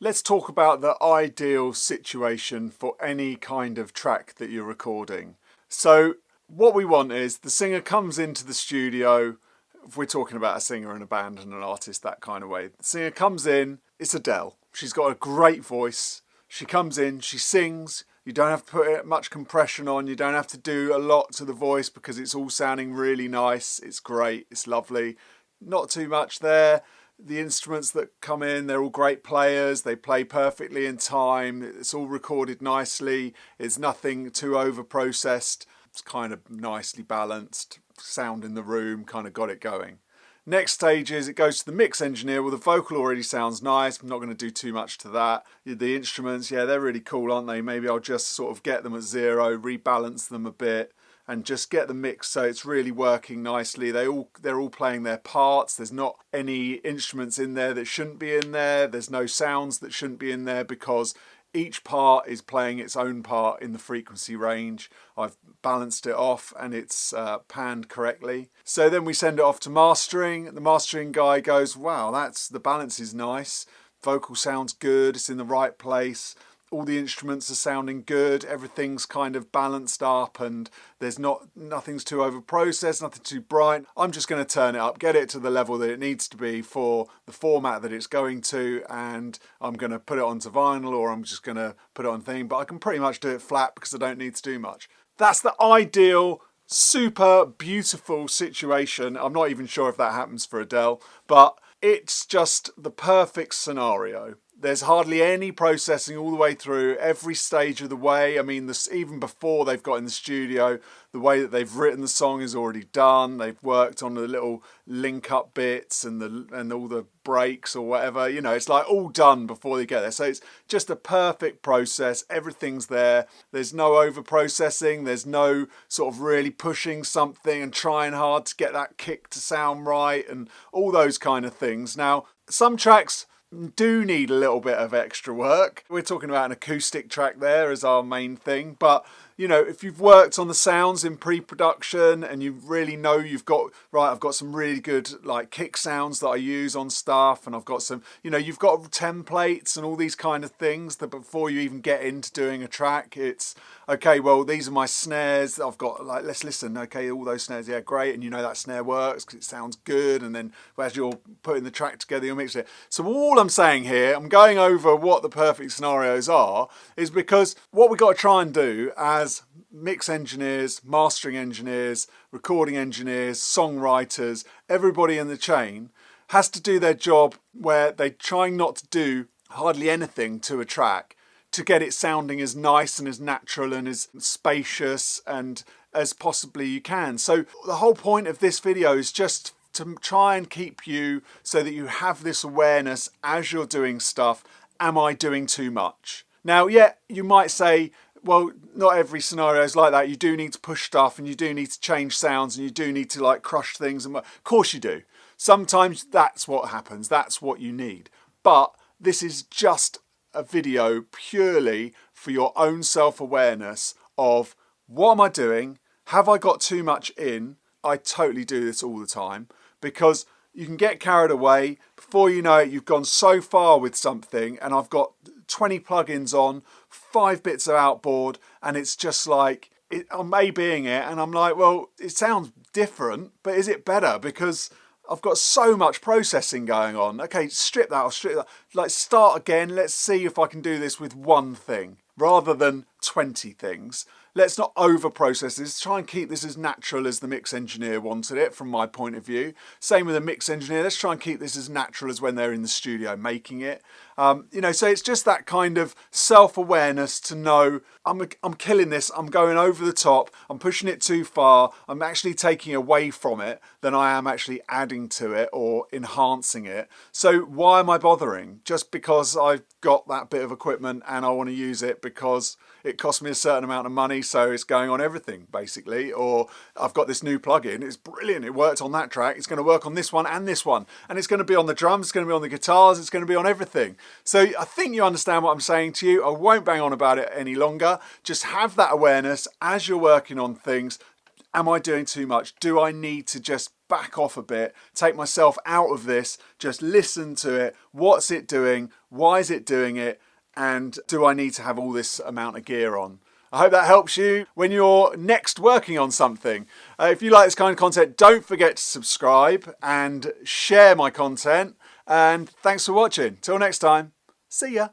Let's talk about the ideal situation for any kind of track that you're recording. So what we want is the singer comes into the studio. If we're talking about a singer and a band and an artist, that kind of way. The singer comes in, it's Adele. She's got a great voice. She comes in, she sings. You don't have to put much compression on. You don't have to do a lot to the voice because it's all sounding really nice. It's great. It's lovely. Not too much there. The instruments that come in, they're all great players. They play perfectly in time. It's all recorded nicely. It's nothing too over-processed. It's kind of nicely balanced. Sound in the room, kind of got it going. Next stage is it goes to the mix engineer. Well, the vocal already sounds nice. I'm not going to do too much to that. The instruments, yeah, they're really cool, aren't they? Maybe I'll just sort of get them at zero, rebalance them a bit, and just get the mix so it's really working nicely. They're all playing their parts. There's not any instruments in there that shouldn't be in there. There's no sounds that shouldn't be in there because each part is playing its own part in the frequency range. I've balanced it off and it's panned correctly. So then we send it off to mastering. The mastering guy goes, wow, the balance is nice. Vocal sounds good. It's in the right place. All the instruments are sounding good. Everything's kind of balanced up and there's nothing's too over-processed, nothing too bright. I'm just going to turn it up, get it to the level that it needs to be for the format that it's going to, and I'm going to put it onto vinyl or I'm just going to put it on thing, but I can pretty much do it flat because I don't need to do much. That's the ideal, super beautiful situation. I'm not even sure if that happens for Adele, but it's just the perfect scenario. There's hardly any processing all the way through, every stage of the way. I mean, even before they've got in the studio, the way that they've written the song is already done. They've worked on the little link-up bits and all the breaks or whatever. You know, it's like all done before they get there. So it's just a perfect process. Everything's there. There's no over-processing. There's no sort of really pushing something and trying hard to get that kick to sound right and all those kind of things. Now, some tracks do need a little bit of extra work. We're talking about an acoustic track there as our main thing, but you know, if you've worked on the sounds in pre-production and you really know I've got some really good like kick sounds that I use on stuff, and I've got some, you know, you've got templates and all these kind of things that before you even get into doing a track, it's okay, well, these are my snares that I've got, like, let's listen, okay, all those snares, yeah, great, and you know that snare works because it sounds good, and then as you're putting the track together, you'll mix it. So all I'm saying here, I'm going over what the perfect scenarios are, is because what we've got to try and do as mix engineers, mastering engineers, recording engineers, songwriters, everybody in the chain has to do their job where they're trying not to do hardly anything to a track to get it sounding as nice and as natural and as spacious and as possibly you can. So the whole point of this video is just to try and keep you so that you have this awareness as you're doing stuff. Am I doing too much? Now, yeah, you might say, well, not every scenario is like that. You do need to push stuff and you do need to change sounds and you do need to like crush things. And of course you do. Sometimes that's what happens. That's what you need. But this is just a video purely for your own self-awareness of what am I doing? Have I got too much in? I totally do this all the time because you can get carried away. Before you know it, you've gone so far with something and I've got 20 plugins on, 5 bits of outboard, and it's just like, I'm A-Bing it, and I'm like, well, it sounds different, but is it better? Because I've got so much processing going on. Okay, strip that, I'll strip that. Like, start again, let's see if I can do this with one thing, rather than 20 things. Let's not over-process this. Try and keep this as natural as the mix engineer wanted it, from my point of view. Same with the mix engineer. Let's try and keep this as natural as when they're in the studio making it. You know, so it's just that kind of self-awareness to know I'm killing this. I'm going over the top. I'm pushing it too far. I'm actually taking away from it than I am actually adding to it or enhancing it. So why am I bothering? Just because I've got that bit of equipment and I want to use it because it cost me a certain amount of money, so it's going on everything basically. Or I've got this new plugin, it's brilliant, it worked on that track, it's going to work on this one, and it's going to be on the drums, it's going to be on the guitars, it's going to be on everything. So I think you understand what I'm saying to you. I won't bang on about it any longer. Just have that awareness as you're working on things. Am I doing too much? Do I need to just back off a bit, take myself out of this, just listen to it? What's it doing? Why is it doing it? And do I need to have all this amount of gear on? I hope that helps you when you're next working on something. If you like this kind of content, don't forget to subscribe and share my content. And thanks for watching. Till next time, see ya.